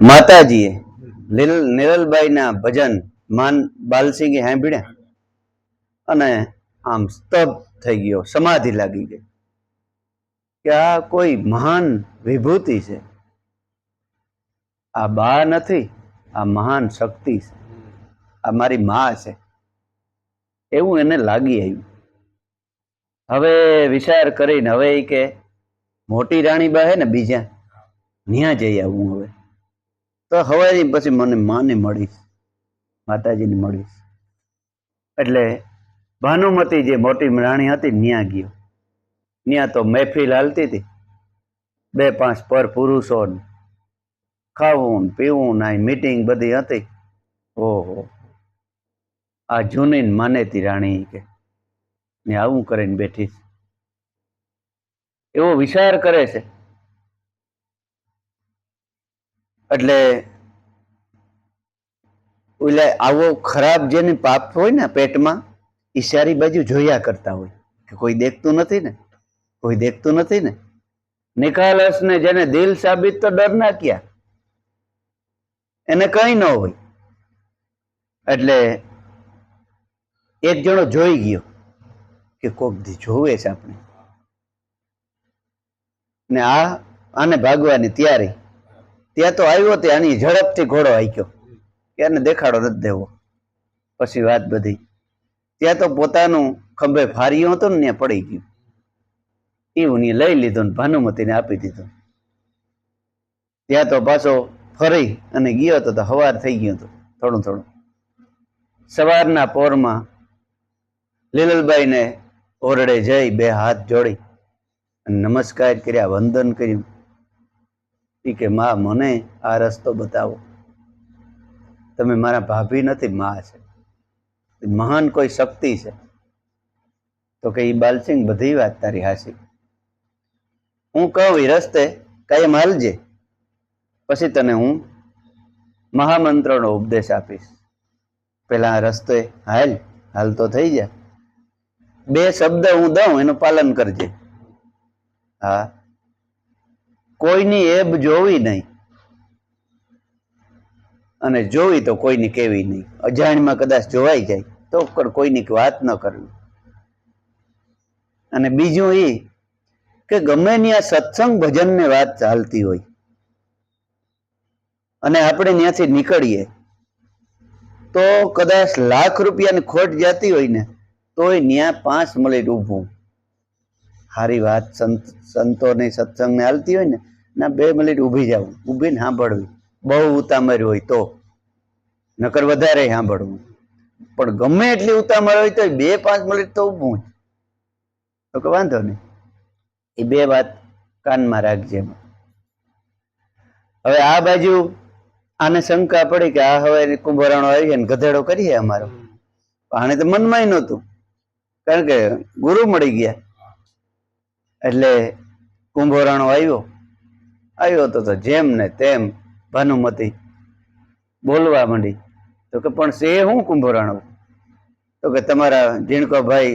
માતાજીએ નિરલબાઈના ભજન માન બાલસિંહે સાંભળ્યા અને આમ સ્તબ્ધ થઈ ગયો, સમાધિ લાગી ગઈ કે આ કોઈ મહાન વિભૂતિ છે, આ બા નથી, આ મહાન શક્તિ છે, આ મારી માં છે, એવું એને લાગી આવ્યું. હવે વિચાર કરીને હવે એ કે મોટી રાણીબા હે ને બીજા ન્યા જઈ આવું. હવે તો હવે પછી મને માને મળીશ, માતાજીને મળીશ. એટલે ભાનુમતી જે મોટી રાણી હતી ન્યા ગયો. ન્યા તો મહેફિલ હાલતી હતી, 2-5 પર પુરુષો, ખાવું પીવું ના મીટિંગ બધી હતી. ઓહો, આ જૂની માનેતી રાણી કે ને આવું કરીને બેઠી છે, એવો વિચાર કરે છે. એટલે ઓલે આવો ખરાબ જેને પાપ હોય ને પેટમાં, એ સારી બાજુ જોયા કરતા હોય કે કોઈ દેખતું નથી ને, કોઈ દેખતું નથી ને. નિખાલસ ને જેને દિલ સાબિત તો ડર ના ક્યાં, એને કઈ ન હોય. એટલે એક જણો જોઈ ગયો કે કોક દી જોવે છે આપણે, ને આને ભાગવાની તૈયારી. ત્યાં તો આવ્યો તે આની ઝડપથી ઘોડો હાંક્યો કે એને દેખાડો નથી દેવો. પછી વાત બધી ત્યાં તો પોતાનું ખંભે ફાર્યું હતું ને ત્યાં પડી ગયું. એવું ને લઈ લીધું ને ભાનુમતીને આપી દીધું. ત્યાં તો પાછો ફરી અને ગયો હતો તો સવાર થઈ ગયું હતું થોડું થોડું. સવારના પોરમાં લીલલબાઈને ઓરડે જઈ 2 હાથ જોડી અને નમસ્કાર કર્યા, વંદન કર્યું. કે માં મને આ રસ્તો બતાવો, તમે મારા ભાભી નથી, માં છે, મહાન કોઈ શક્તિ છે. તો કે બાલસિંહ બધી વાત તારી હાચી, હું કહું એ રસ્તે કાયમ હાલજે, પછી તને હું મહામંત્રનો ઉપદેશ આપીશ. પેલા આ રસ્તે હાલતો થઈ જાય, 2 શબ્દ હું દઉં એનું પાલન કરજે. હા, કોઈની એબ જોવી નહીં, અને જોવી તો કોઈની કેવી નહીં. અજાણ્યમાં કદાચ જોવાઈ જાય તો કોઈની વાત ન કરવી. અને બીજું એ કે ગમે ત્યાં સત્સંગ ભજનની વાત ચાલતી હોય અને આપણે ત્યાંથી નીકળીએ તો કદાચ લાખ રૂપિયાની ખોટ જતી હોય ને તોય ત્યાં 5 મિનિટ ઊભું. સારી વાત સંતોની સત્સંગને હાલતી હોય ને ના 2 મિનિટ ઊભી જવું, ઊભીને સાંભળવી. બહુ ઉતામળ હોય તો નકર વધારે સાંભળવું, પણ ગમે એટલી ઉતામળ હોય તો 2-5 મિનિટ તો ઊભું. તો કે વાંધો નહીં, એ 2 વાત કાનમાં રાખજે. હવે આ બાજુ આને શંકા પડી કે આ હવે કુંભરાણો આવી ને ગધેડો કરીએ અમારો. આને તો મનમાં નહોતું, કારણ કે ગુરુ મળી ગયા. એટલે કુંભરાણો આવ્યો તો જેમ ને તેમ ભાનુમતી બોલવા માંડી. તો કે પણ સે હું કુંભરાણો? તો કે તમારા ઝીણકો ભાઈ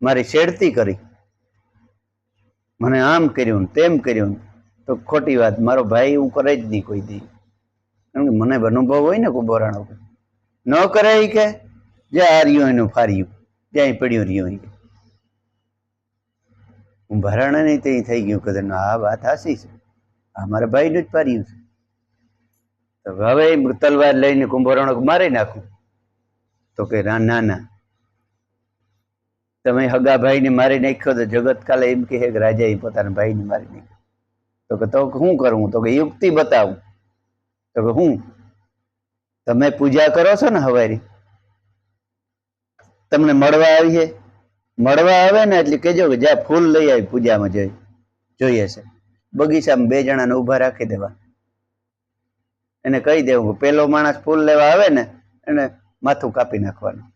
મારી છેડતી કરી, મને આમ કર્યું તેમ કર્યું. તો ખોટી વાત, મારો ભાઈ એવું કરે જ નહીં કોઈ દી, કારણ કે મને અનુભવ હોય ને. કુંભરાણો ન કરે કે જ્યાં રહ્યું એનું ફાર્યું, જ્યાં પડ્યું રહ્યું. કુંભરાણા નહીં તે થઈ ગયું કે આ વાત હાસી છે, આ મારા ભાઈનું જ ફાર્યું છે. તો હવે તલવાર લઈને કુંભરાણો મારી નાખું. તો કે ના ના, તમે હગા ભાઈને મારી નાખ્યો તો જગત કાલે એમ કહે કે રાજાએ પોતાના ભાઈને મારી નાખ્યો. તો કે તો શું કરવું? તો કે યુક્તિ બતાવું. તો કે હું? તમે પૂજા કરો છો ને હવારી, તમને મળવા આવીએ, મળવા આવે ને એટલે કહેજો કે જ્યાં ફૂલ લઈ આવી પૂજામાં જોઈએ છે. બગીચામાં 2 જણાને ઊભા રાખી દેવા, એને કહી દેવું કે પેલો માણસ ફૂલ લેવા આવે ને એને માથું કાપી નાખવાનું.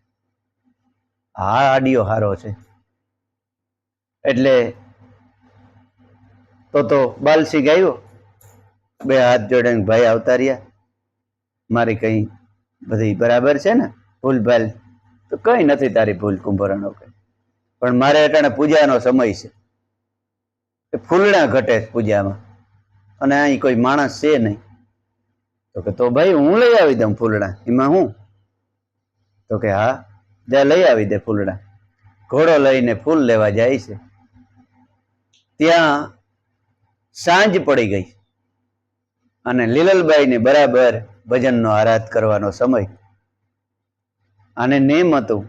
હા, આડિયો હારો છે. એટલે તો બાલસિંહ આવ્યો, 2 હાથ જોડીને ભાઈ આવતા રહ્યા, મારી કઈ બધી બરાબર છે ને ભૂલ ભાલ? તો કઈ નથી તારી ભૂલ કુંભરાણો, પણ મારે અટાણે પૂજાનો સમય છે, ફૂલડા ઘટે પૂજામાં, અને અહીં કોઈ માણસ છે નહીં. તો કે તો ભાઈ હું લઈ આવી દઉં ફૂલડા, એમાં હું? તો કે હા જા લઈ આવી દે ફૂલડા. ઘોડો લઈને ફૂલ લેવા જાય છે. ત્યાં સાંજ પડી ગઈ અને લીલલબાઈને બરાબર ભજનનો આરાધ કરવાનો સમય. અને નેમ હતું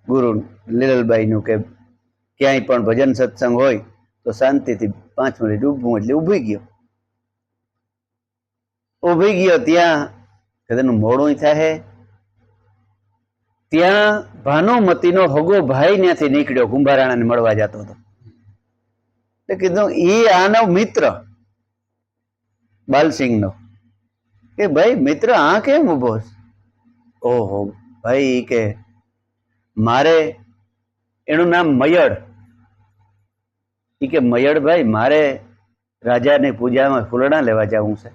ગુરુ લીલલબાઈનું કે ક્યાંય પણ ભજન સત્સંગ હોય તો શાંતિથી 5 મિનિટ ઊભું, એટલે ઊભી ગયો ત્યાં તેનું મોડું થાય. ત્યાં ભાનુમતીનો હગો ભાઈ ત્યાંથી નીકળ્યો, કુંભારાણાને મળવા જતો હતો. એટલે કીધું એ આનો મિત્ર બાલસિંહનો, કે ભાઈ મિત્ર આ કેમ ઉભો છે? ઓહો ભાઈ કે મારે, એનું નામ મયળ, એ કે મયળભાઈ મારે રાજાની પૂજામાં ફૂલડા લેવા જવું છે,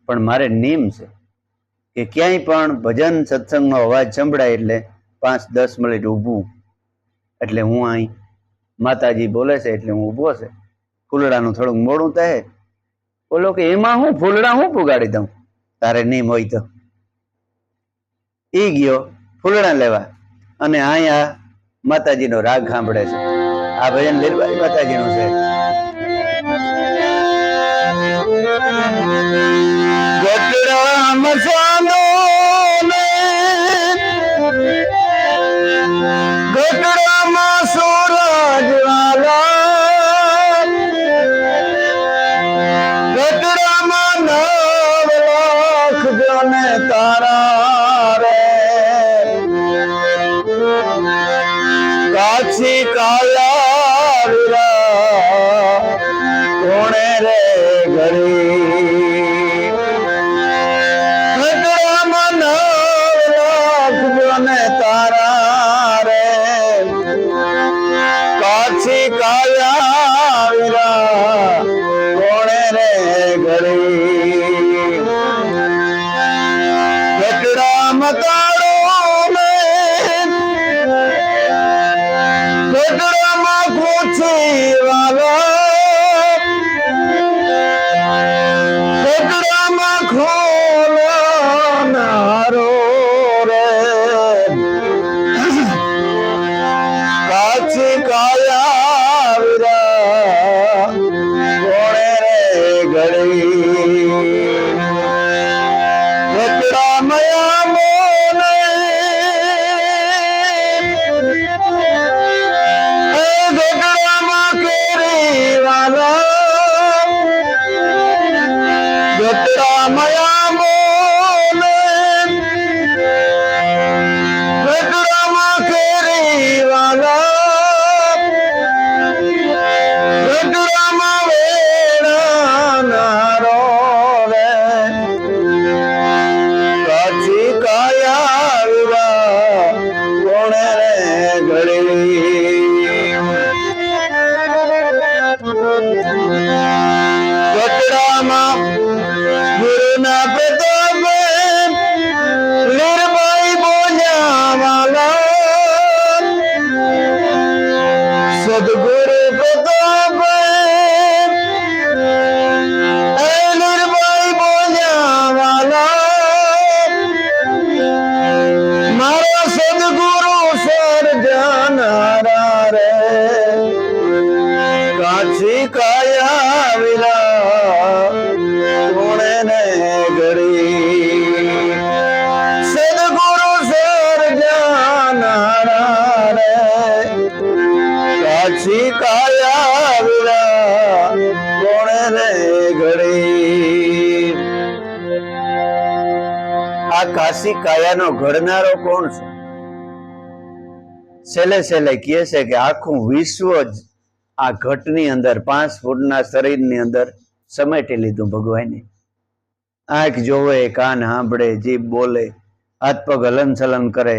પણ મારે નિયમ છે કે ક્યાંય પણ ભજન સત્સંગનો અવાજ સંભળાય એટલે 5-10 મિનિટ ઊભું. એટલે હું અહીં માતાજી બોલે છે એટલે હું ઊભો છે. ફૂલડાનું થોડુંક મોડું થાય. બોલો કે એમાં હું ફૂલડા હું પુગાડી દઉં, તારે નિયમ હોય તો. એ ગયો ફૂલડા લેવા અને અહીંયા માતાજીનો રાગ સાંભળે છે. આ ભજન લીલબાઈ માતાજીનું છે. ગોટડા મસાનો ને ગોટડામાં સૂરજ વાલા, ગોટડામાં 9 લાખ જોને તારા રે, કાછી કાયા વીરા કોણે રે ઘડી. તારા રે કાછી કાયા વીરા કોણે રે ઘડી. ગટડા મતાડો ને ગટડામાં પૂછી વાલા, ગટડામાં ખોલો નારો રે, કાછી કાયા વીરા કોણે રે ઘડી. ગટડા મયા મોને ગટડામાં કેરી વાલા, ગટડા મયા મોને ગટડામાં કેરી વાલા, ગટડામાં વેણા નારો રે, કાછી કાયા વીરા કોણે રે ઘડી. ગટડામાં ગુરુના પ્રતાપે લીલબાઈ બોલ્યા વાલા, સદગુરુ પ્રતાપે લીલબાઈ બોલ્યા વાલા, મારા સદગુરુ સર્જનારા રે, કાછી કાયા વીરા કોણે ને ઘડી. સદગુરુ સર્જનારા રે, કાછી કાયા વીરા કોણે ને ઘડી. આ કાશી કાયાનો ઘડનારો કોણ છે? છેલ્લે છેલ્લે કહે છે કે આખું વિશ્વ જ આ ઘટની અંદર 5 ફૂટના શરીરની અંદર સમેટી લીધું ભગવાને. આંખ જોવે, કાન સાંભળે, જીભ બોલે, હાથ પગ હલન ચલન કરે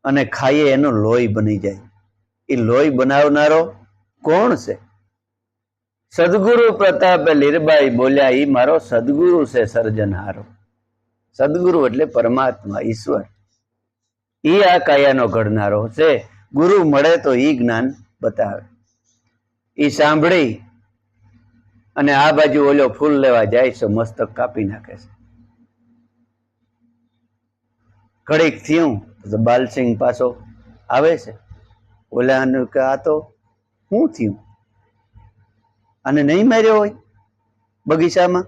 અને ખાઈએ એનું લોહી બની જાય. એ લોહી બનાવનારો કોણ છે? સદગુરુ પ્રતાપે લીલબાઈ બોલ્યા, ઈ મારો સદગુરુ છે સર્જનહારો. સદગુરુ એટલે પરમાત્મા ઈશ્વર. ઈ આ કાયાનો ઘડનારો છે. ગુરુ મળે તો ઈ જ્ઞાન બતાવે. ઈ સાંભળી અને આ બાજુ ઓલો ફૂલ લેવા જાય છે, મસ્તક કાપી નાખે છે. ઘડીક થયું તો બાલસિંહ પાછો આવે છે. ઓલાનું કે આ તો શું થયું, અને નહીં માર્યો હોય બગીચામાં?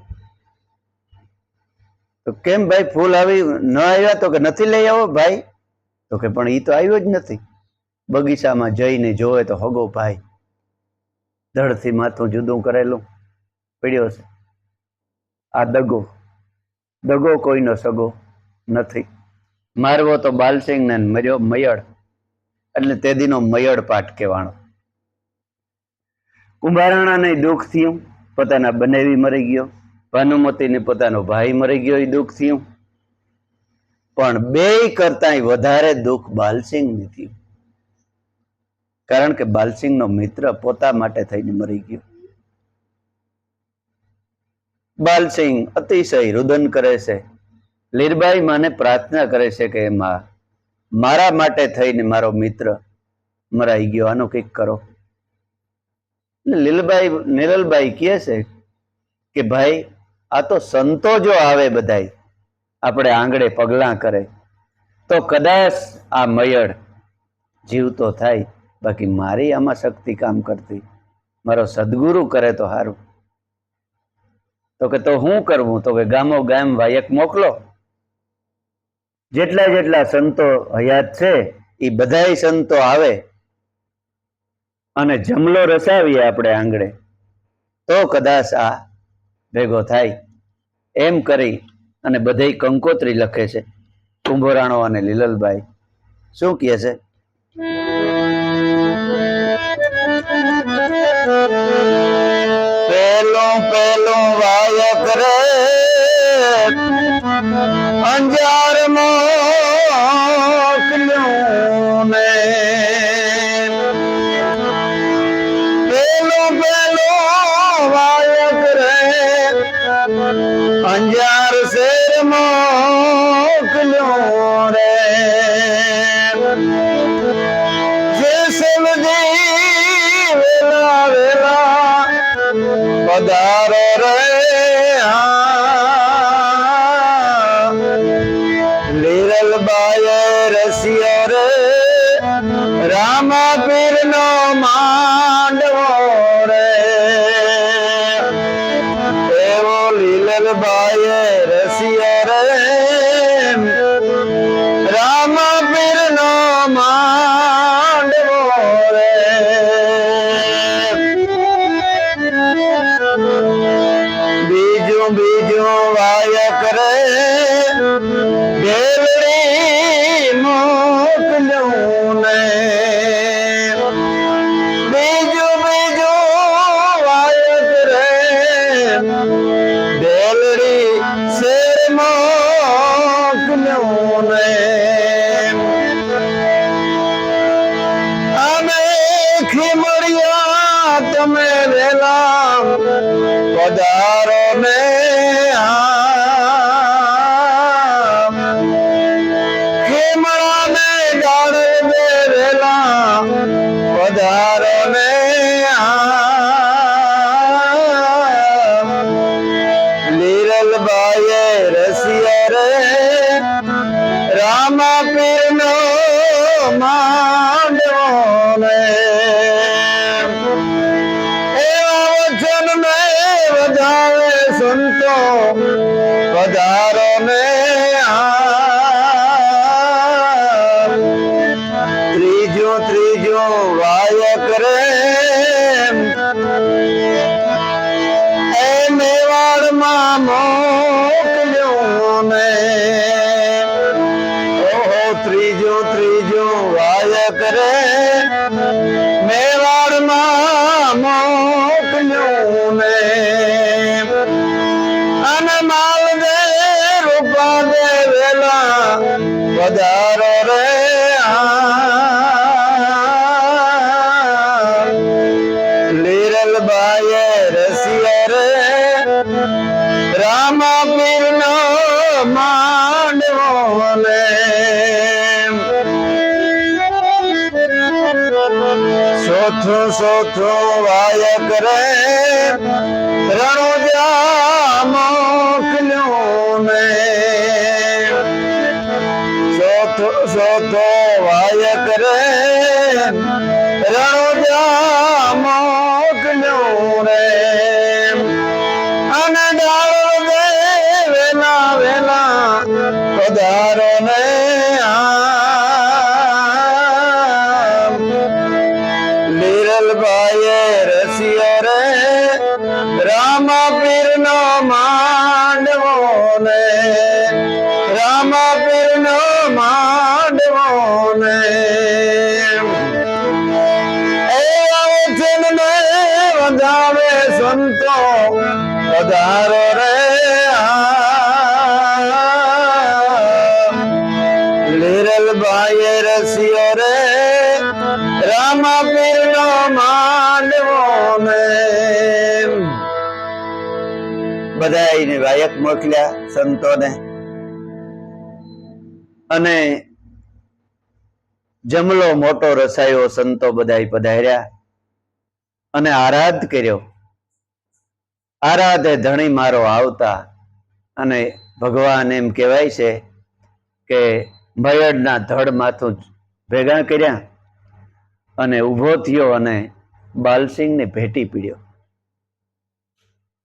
તો કેમ ભાઈ ફૂલ આવી ન આવ્યા? તો કે નથી લઈ આવો ભાઈ. તો કે પણ ઈ તો આવ્યો જ નથી. બગીચામાં જઈને જોવે તો હગો ભાઈ ધડથી માથું જુદું કરેલું પડ્યો છે. આ દગો કોઈનો સગો નથી. મારવો તો બાલસિંહ ને મર્યો મયળ, એટલે તે દીનો મયળ પાઠ કહેવાનો. કુંભારાણાને દુઃખ થયું, પોતાના બનેવી મરી ગયો. ભાનુમતીને પોતાનો ભાઈ મરી ગયો, એ દુઃખ થયું. પણ બેય કરતાંય વધારે દુઃખ બાલસિંહને થયું, કારણ કે બાલસિંહનો મિત્ર પોતા માટે થઈને મરી ગયો. બાલસિંહ અતિશય રુદન કરે છે. લીરબાઈ માને પ્રાર્થના કરે છે કે માં, મારા માટે થઈને મારો મિત્ર મરાઈ ગયો, આનું કંઈક કરો. નિરલબાઈ કહે છે કે ભાઈ આ તો સંતો જો આવે બધાય આપણે આંગળે પગલાં કરે તો કદાચ આ મયળ જીવતો થાય, બાકી મારી આમાં શક્તિ કામ કરતી, મારો સદગુરુ કરે તો સારું. તો કે તો શું કરવું? તો કે ગામો ગામ વાયક મોકલો, જેટલા સંતો હયાત છે એ બધાય સંતો આવે અને જમલો રસાવીએ આપણે આંગળે, તો કદાચ આ ભેગો થાય. એમ કરી અને બધાય કંકોત્રી લખે છે. કુંભોરાણો અને લીલલબાઈ શું કહે છે? પેલું વાયક રે અંજાર મોકલ્યું ને, પેલું વાયક રે અંજાર શેર મોકલ્યું રે, જેસલજી વેલા વેલા પધારો રે, લીરલબાઈએ રસિયો રે રામા પીર નો માંડવો રે, એવો લીલલબાઈએ રસિયો રે રામા પીર નો માંડવો રે. બીજું વાયક રે બેલડી મોકલ્યું ને, બીજું વાયક રે બેલડી શેર મોકલ્યું ને, અમે ખીમડિયા તમે વેલા પધારો ને, ખીમડા ને ડાળે બેરેલા પધારો ને, લીરલબાઈએ રસિયા રે રામા પીર નો માંડવો ને, સંતો પધારો ને, ત્રીજું વાયક રે એ મેવાડમાં મોકલ્યું ને, ઓહો ત્રીજું વાયક રે મેવાડમાં મોકલ્યું ને, અને માલ દે રૂપા દે વેલા પધારો રે, લીરલબાઈએ રસિયા રે રામા પીર નો માંડવો ને, ચોથું વાયક રે રણુજા મોકલ્યું ને, ચોથો વાય કરે રણોજા મોકલ્યો રે અને ડાળો દે વેલા વેલા પધારો ને લીરલભાઈએ રસિયો રે રામાપીર નો માંડવો ને રામાપીર નો માંડવો ને એ વચન ને વધાવે સંતો પધારો રે લીરલભાઈએ રસિયો રે રામાપીર નો માંડવો ને બધાને વાયક મોકલ્યા સંતોને અને જમલો મોટો રસાયો સંતો બધાય પધાર્યા અને આરાધ કર્યો. આરાધે ધણી મારો આવતા અને ભગવાન એમ કહેવાય છે કે ભયડના ધડ માથું ભેગા કર્યા અને ઊભો થયો અને બાલસિંહને ભેટી પીડ્યો.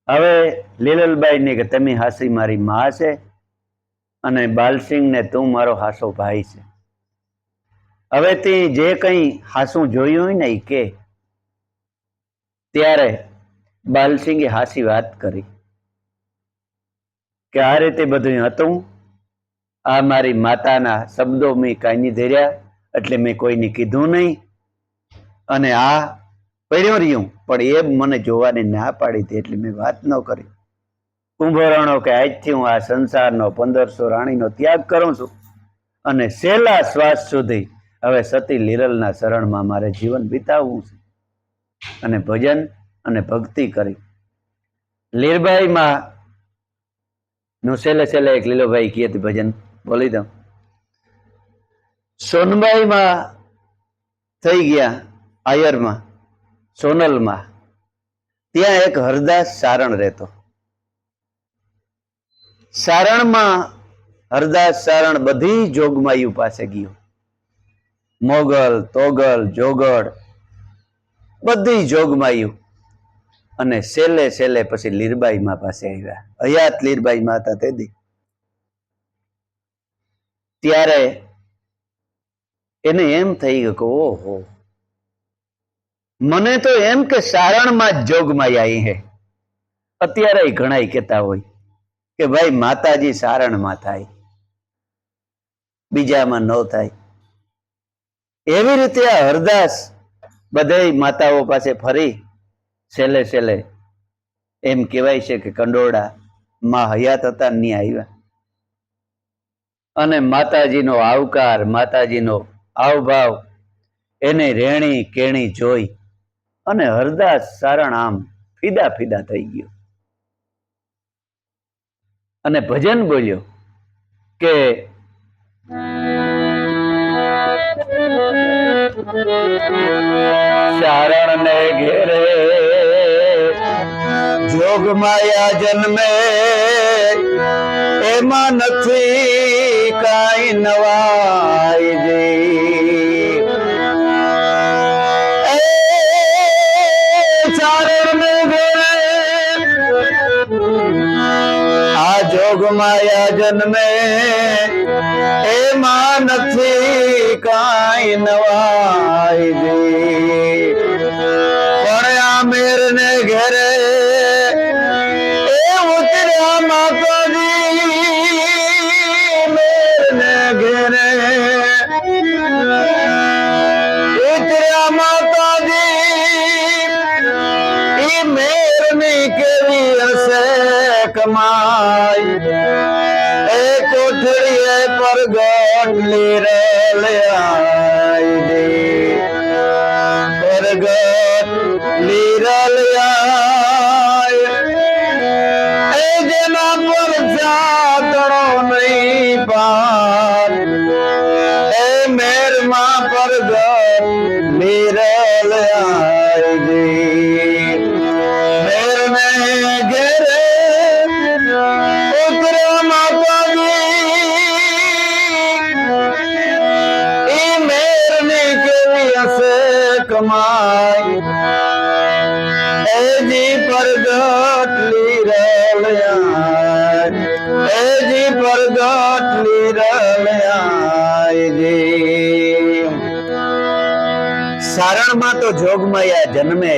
હવે લીલલબાઈ ને કે તમે હાસી મારી માં છે અને બાલસિંહ ને તું મારો હાસો ભાઈ છે. હવે તે જે કંઈ હાસું જોયું હોય ને એ કે ત્યારે બાલસિંહે હાસી વાત કરી કે આ રીતે બધું હતું. આ મારી માતાના શબ્દો મેં કાંઈ ધર્યા એટલે મેં કોઈને કીધું નહીં અને આ પડ્યો રહ્યું પણ એ મને જોવાની ના પાડી હતી એટલે મેં વાત ન કરી. કુંભરણો કે આજથી હું આ સંસારનો 1500 રાણીનો ત્યાગ કરું છું અને છેલ્લા શ્વાસ સુધી હવે સતી લીરલના શરણમાં મારે જીવન વિતાવવું છે અને ભજન અને ભક્તિ કરી. લીરબાઈ માં નું છેલ્લે એક લીલોભાઈ કહી હતી ભજન બોલી દઉં. સોનબાઈ માં થઈ ગયા આયરમાં સોનલમાં, ત્યાં એક હરદાસ સારણ રહેતો. સારણમાં હરદાસ સારણ બધી જોગમાયું પાસે ગયો. મોગલ તોગલ જોગડ બધી જોગમાયું અને છેલ્લે પછી લીરબાઈ માં પાસે આવ્યા. હયાત લીરબાઈ માં હતા તેથી ત્યારે એને એમ થઈ ગયું કે ઓહો મને તો એમ કે સારણમાં જ જોગમાઈ આવી હે. અત્યારે ઘણા કહેતા હોય કે ભાઈ માતાજી સારણમાં થાય બીજામાં ન થાય. એવી રીતે આ હરદાસ બધે માતાઓ પાસે ફરી છેલ્લે એમ કહેવાય છે કે કંડોળા માં હયાત હતા ની આવ્યા અને માતાજીનો આવકાર માતાજીનો આવભાવ એને રેણી કેણી જોઈ અને હરદાસ સારણ આમ ફીદા થઈ ગયો અને ભજન બોલ્યો કે સારણ ને ઘેરે જોગ માયા જન્મે એમાં નથી કાંઈ નવાઈ જી. સારણ ને ઘેરે આ જોગ માયા જન્મે એમાં નથી કાંઈ નવાઈ જી. પણ આ મેર ને ઘેરે એ ઉતર્યા માતાજી મેર ને ઘેરે ઉતર્યા માતાજી એ મેર ની કેવી હશે કમાઈ. એ કોઠડીએ પર ગોટલી રલયાઈ દી પરગટ લીરલયાય એ જેના પર જાતણો નહીં પાર એ મેરમાં પરગટ લીરલયાય દી. મેર ને ઘેરે ઉતર્યા માતાજી કમાય એજી પરગટલી રળિયા એજી પરગટલી રળિયા સારણમાં તો જોગમાયા જન્મે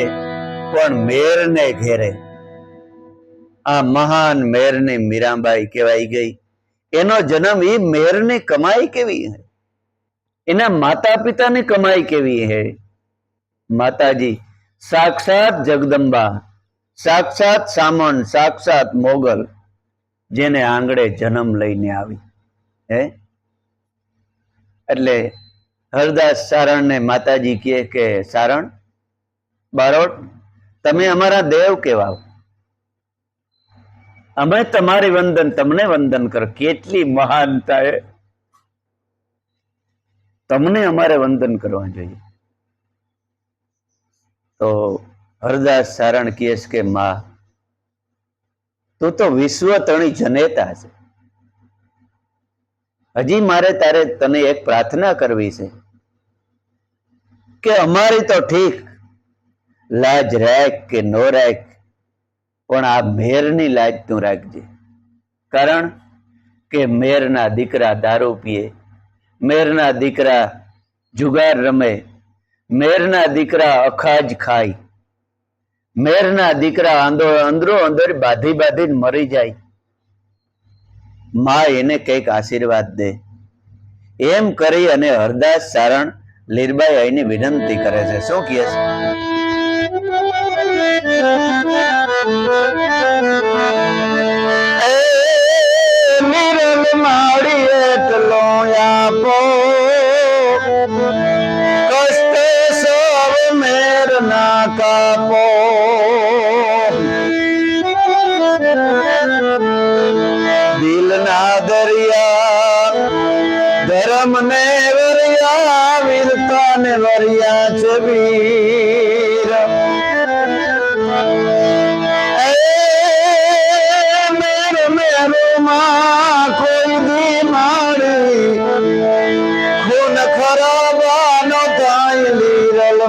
પણ મેરને ઘેરે આ મહાન મેરની મીરાબાઈ કહેવાઈ ગઈ એનો જન્મ એ મેરની કમાઈ કેવી હે એના માતા પિતાની કમાઈ કેવી હે માતાજી સાક્ષાત જગદંબા સાક્ષાત સામણ સાક્ષાત મોગલ જેને આંગળે જન્મ લઈને આવી હે એટલે હરદાસ સારણને માતાજી કહે કે સારણ બારોટ તમે અમારા દેવ કહેવાઓ અમે તમારી વંદન તમને વંદન કર કેટલી મહાનતા હે તમને અમારે વંદન કરવા જોઈએ તો હરદાસ સારણ કહે કે માં તું તો વિશ્વ તણી જનેતા છે હજી મારે તારે તને એક પ્રાર્થના કરવી છે કે અમારી તો ઠીક લાજ રાખ કે નો રાખ પણ આ મેરની લાજ તું રાખજે કારણ કે મેરના દીકરા દારૂ પીએ મેરના દીકરા જુગાર રમે મેરના દીકરા અખાજ ખાય મેરના દીકરા અંદરો અંદર બાંધી બાંધીને મરી જાય માં એને કઈક આશીર્વાદ દે એમ કરી અને હરદાસ સારણ લીરબાઈ આઈને વિનંતી કરે છે શું કહે છે નિરલ માડી એટલો આપો કષ્ટ સૌ મેર ના કાપો દિલ ના દરિયા ધર્મ ને વરિયા વીરતા ને વરિયા છે વીર કોઈ દી મારી ખૂન ખરાબાનો થાય લીરલ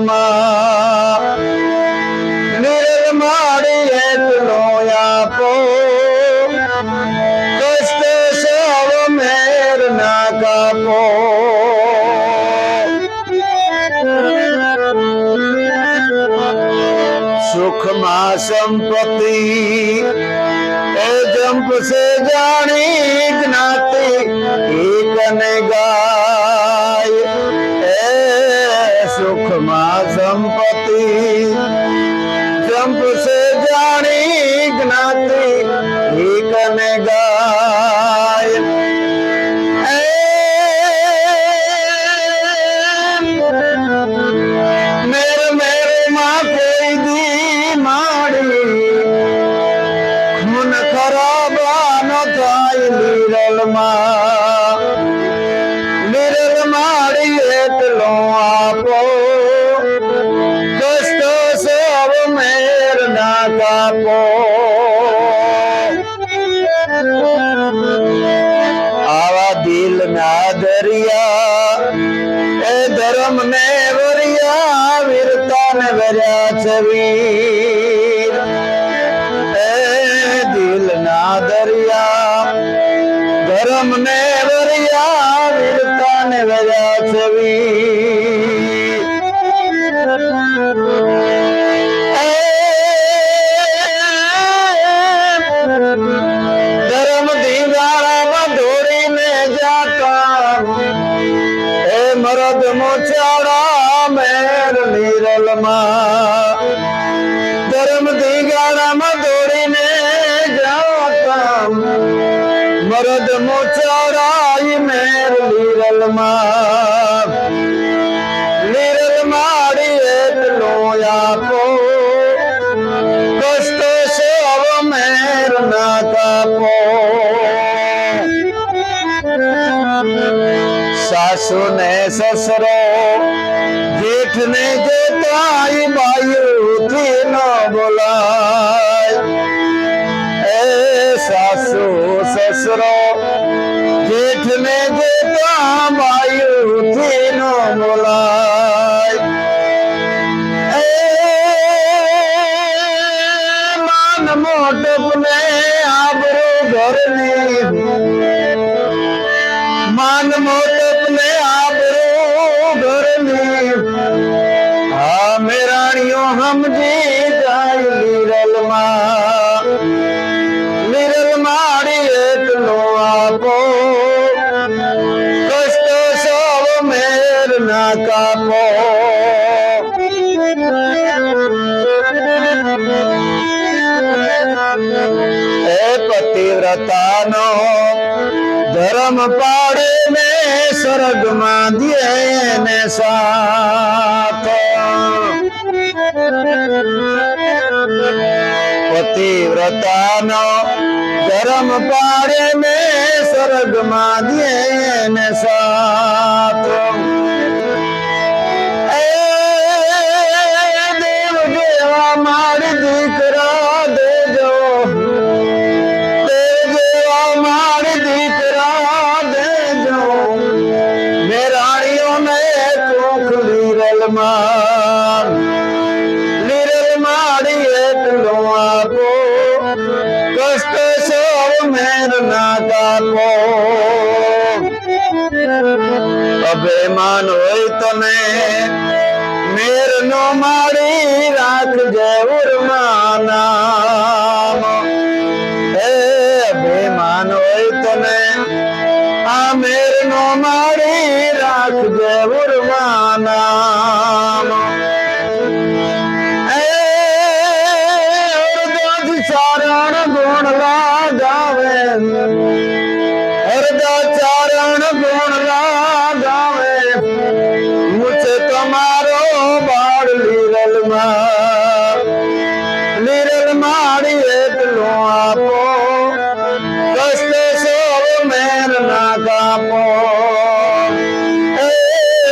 માડી એટલો આપો કષ્ટ સૌ મેર ના કાપો સુખમાં સંપત્તિ जंप से जानी ज्ञाति एक ने गाय सुख मां संपत्ति जंप से जानी ज्ञाति एक ने गाय मेरे मेरे माँ कोई दी माड़ी લીરલ માડી એટલો આપો કષ્ટ સૌ મેર ના કાપો આવા દિલ ના દરિયા એ ધર્મ ને વરિયા વીરતા ને વર્યા છે વીર એ દિલ ના દરિયા ધર્મ ને વરિયા વીરતા ને વર્યા છે વીર ધર્મ દીવાળામાં દોડીને જાતા એ મરદ મોચાડા મેર લીરલમાં ધર્મ દીગાળામાં દોડીને જાતા મરદ મોચાડાઈ મેર લીરલ માડી એટલો આપો કષ્ટ સૌ મેર ના કાપો સાસુ ને સસરો જેઠ ને જોતાઈ બાયુથી ન બોલાય એ સાસુ સસરો જેઠ ને જોતા બાયુથી ન બોલાય मोरनी मान मोटप ने आबरू घरनी हाँ मेराणियों हम जी जाय लीरल माड़ी એટલો આપો કષ્ટ સૌ મેર ના કાપો એ પતિવ્રતાનો ધર્મ પાડે ને સ્વર્ગમાં દે ને સાથ પતિવ્રતાનો ધર્મ પાડે ને સ્વર્ગમાં દે ને સાથ દેવ જેવા મારી દીકરા દેજો દેવ જેવા મારી દીકરા દેજો મેરાણીઓને કોખ લીરલ માડી એટલો આપો કષ્ટ સૌ મેર ના કાપો અભિમાન હોય તને મેર નો માડી રાખજે ઉર્માનામ હે અભિમાન હોય તને આ મેર નો માડી રાખજે ઉર્માનામ ચારણ ગુણ લાગાવે હરદા ચારણ ગુણ લાગાવે મુझे તમારો બાળ લીરલ માડી એટલો આપો કષ્ટ સૌ મેર ના કાપો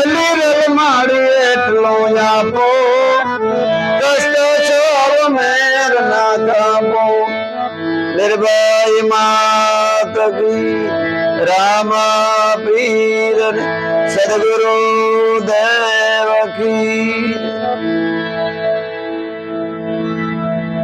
લીરલ માડી એટલો આપો કષ્ટ સૌ મેર ના કાપો निर्भय मात की रामा पीर सदगुरु देव की